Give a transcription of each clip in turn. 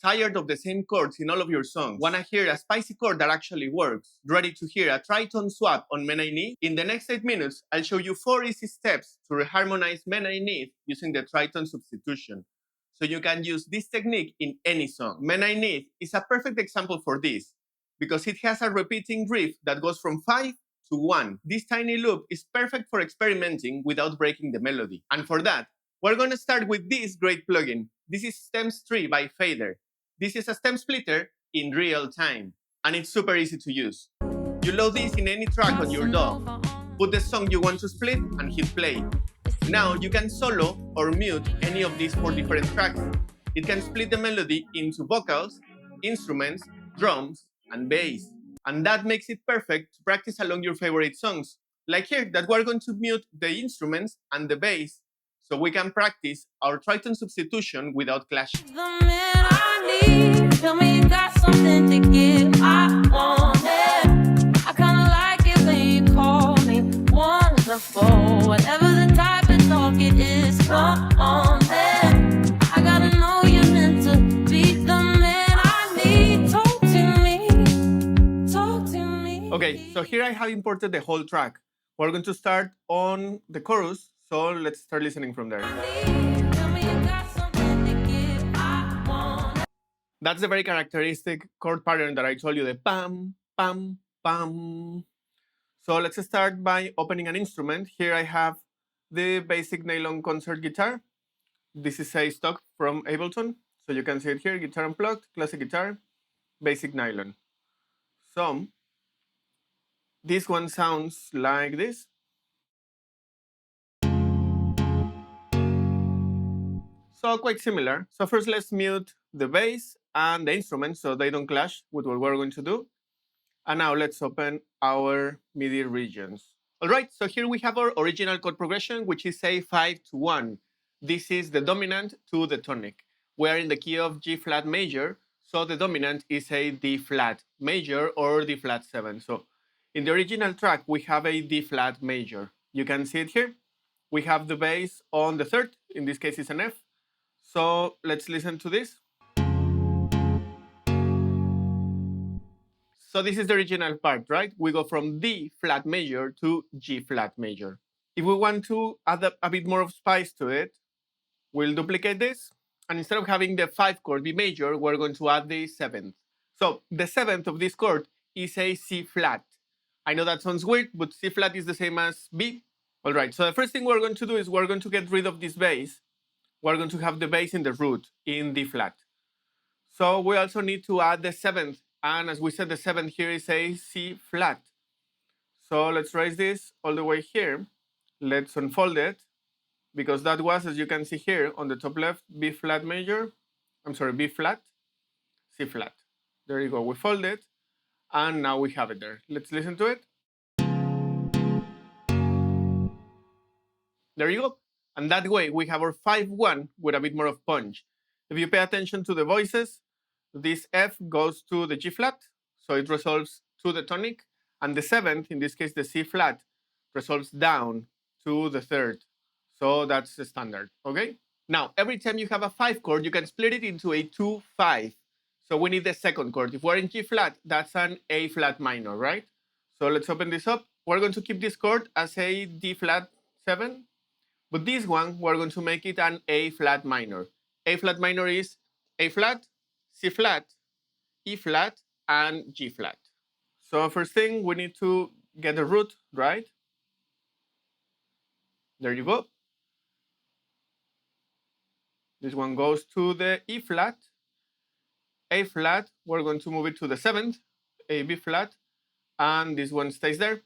Tired of the same chords in all of your songs? Wanna hear a spicy chord that actually works? Ready to hear a tritone swap on menai ni? In the next 8 minutes, I'll show you 4 easy steps to reharmonize menai ni using the tritone substitution. So you can use this technique in any song. Menai ni is a perfect example for this because it has a repeating riff that goes from 5 to 1. This tiny loop is perfect for experimenting without breaking the melody. And for that, we're going to start with this great plugin. This is Stems 3 by Fadr. This is a stem splitter in real time, and it's super easy to use. You load this in any track on your DAW, put the song you want to split, and hit play. Now you can solo or mute any of these 4 different tracks. It can split the melody into vocals, instruments, drums, and bass. And that makes it perfect to practice along your favorite songs. Like here, that we're going to mute the instruments and the bass so we can practice our tritone substitution without clashing. The man I need, tell me you got something to give, I want it. I kinda like it when you call me wonderful. Whatever the type of talk it is, come on then. I gotta know you're meant to be the man I need. Talk to me. Okay, so here I have imported the whole track. We're going to start on the chorus, so let's start listening from there. That's the very characteristic chord pattern that I told you, the pam, pam, pam. So let's start by opening an instrument. Here I have the basic nylon concert guitar. This is a stock from Ableton. So you can see it here, guitar unplugged, classic guitar, basic nylon. So this one sounds like this. So quite similar. So first let's mute the bass and the instruments so they don't clash with what we're going to do. And now let's open our MIDI regions. All right, so here we have our original chord progression, which is a 5 to 1. This is the dominant to the tonic. We are in the key of G flat major, so the dominant is a D flat major or D flat 7. So in the original track, we have a D flat major. You can see it here. We have the bass on the third, in this case it's an F. So let's listen to this. So this is the original part, right? We go from D flat major to G flat major. If we want to add a bit more of spice to it, we'll duplicate this. And instead of having the 5 chord B major, we're going to add the 7th. So the 7th of this chord is a C flat. I know that sounds weird, but C flat is the same as B. All right, so the first thing we're going to do is we're going to get rid of this bass. We're going to have the bass in the root in D flat. So we also need to add the 7th. And as we said, the 7th here is a C flat. So let's raise this all the way here. Let's unfold it, because that was, as you can see here on the top left, B flat major. I'm sorry, B flat, C flat. There you go, we fold it, and now we have it there. Let's listen to it. There you go. And that way we have our 5-1 with a bit more of punch. If you pay attention to the voices, this F goes to the G flat, so it resolves to the tonic, and the 7th, in this case the C flat, resolves down to the 3rd. So that's the standard, okay? Now, every time you have a 5 chord, you can split it into a 2-5. So we need the 2nd chord. If we're in G flat, that's an A flat minor, right? So let's open this up. We're going to keep this chord as a D flat 7, but this one, we're going to make it an A flat minor. A flat minor is A flat, C flat, E flat, and G flat. So first thing, we need to get the root, right? There you go. This one goes to the E flat, A flat, we're going to move it to the 7th, A, B flat, and this one stays there.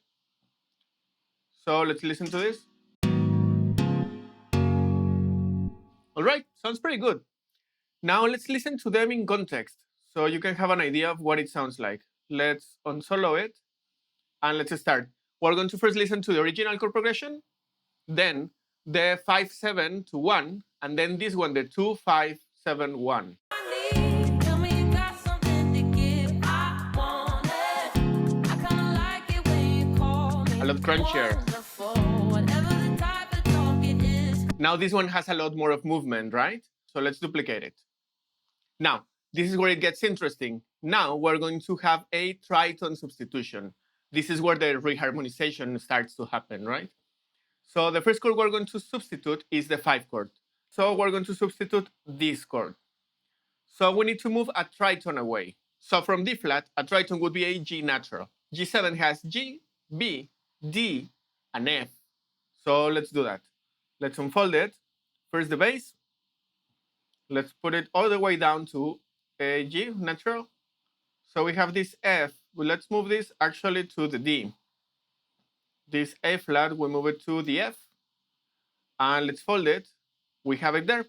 So let's listen to this. All right, sounds pretty good. Now let's listen to them in context, so you can have an idea of what it sounds like. Let's unsolo it, and let's start. We're going to first listen to the original chord progression, then the 5-7 to 1, and then this one, the 2-5-7-1. A lot crunchier. Now this one has a lot more of movement, right? So let's duplicate it. Now, This is where it gets interesting. Now we're going to have a tritone substitution. This is where the reharmonization starts to happen, right? So the first chord we're going to substitute is the 5 chord. So we're going to substitute this chord. So we need to move a tritone away. So from D flat, a tritone would be a G natural. G7 has G, B, D, and F. So let's do that. Let's unfold it. First the bass. Let's put it all the way down to a G natural. So we have this F. Well, let's move this actually to the D. This A flat, we move it to the F. And let's fold it. We have it there.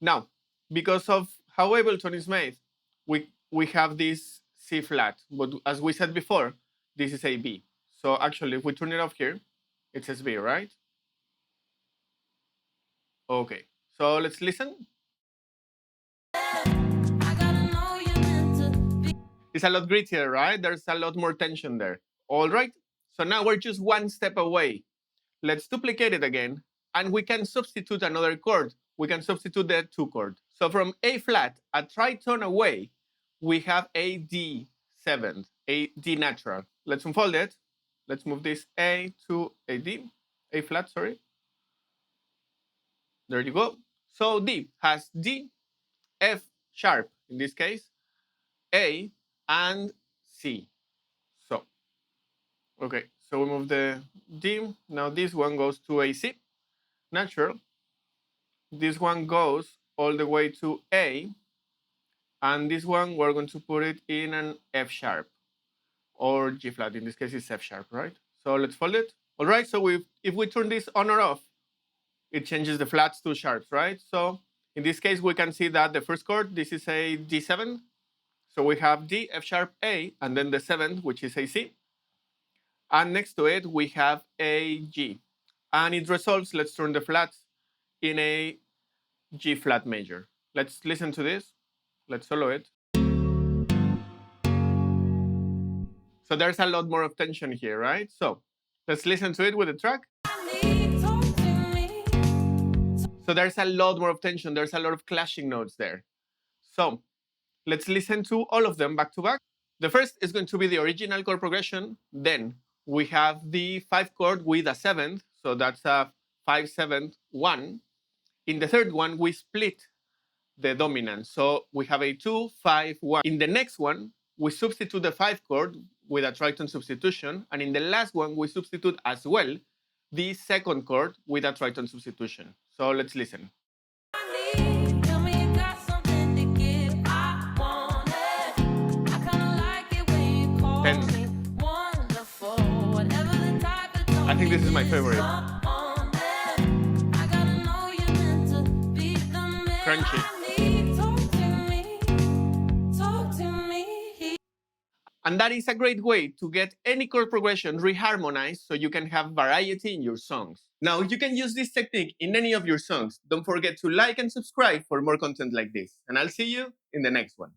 Now, because of how Ableton is made, we have this C flat. But as we said before, this is a B. So actually, if we turn it off here, it says B, right? Okay, so let's listen. It's a lot grittier, right? There's a lot more tension there. All right, so now we're just one step away. Let's duplicate it again, and we can substitute another chord. We can substitute the 2 chord. So from A flat, a tritone away, we have a D7, a D natural. Let's unfold it. Let's move this A to a D, A flat, sorry. There you go. So D has D, F sharp in this case, A, and C. So, okay, so we move the D. Now this one goes to a C natural. This one goes all the way to A, and this one we're going to put it in an F sharp or G flat. In this case, it's F sharp, right? So let's fold it. All right, so if we turn this on or off, it changes the flats to sharps, right? So in this case, we can see that the first chord, this is a D7. So we have D, F sharp, A, and then the 7th, which is a C. And next to it, we have a G. And it resolves, let's turn the flats in a G flat major. Let's listen to this. Let's solo it. So there's a lot more of tension here, right? So let's listen to it with the track. So there's a lot more of tension. There's a lot of clashing notes there. So let's listen to all of them back to back. The first is going to be the original chord progression. Then we have the 5 chord with a 7th. So that's a 5, 7, 1. In the third one, we split the dominant. So we have a 2, 5, 1. In the next one, we substitute the 5 chord with a tritone substitution. And in the last one, we substitute as well the 2nd chord with a tritone substitution. So let's listen. 10. I think this is my favorite. Crunchy. And that is a great way to get any chord progression reharmonized so you can have variety in your songs. Now, you can use this technique in any of your songs. Don't forget to like and subscribe for more content like this. And I'll see you in the next one.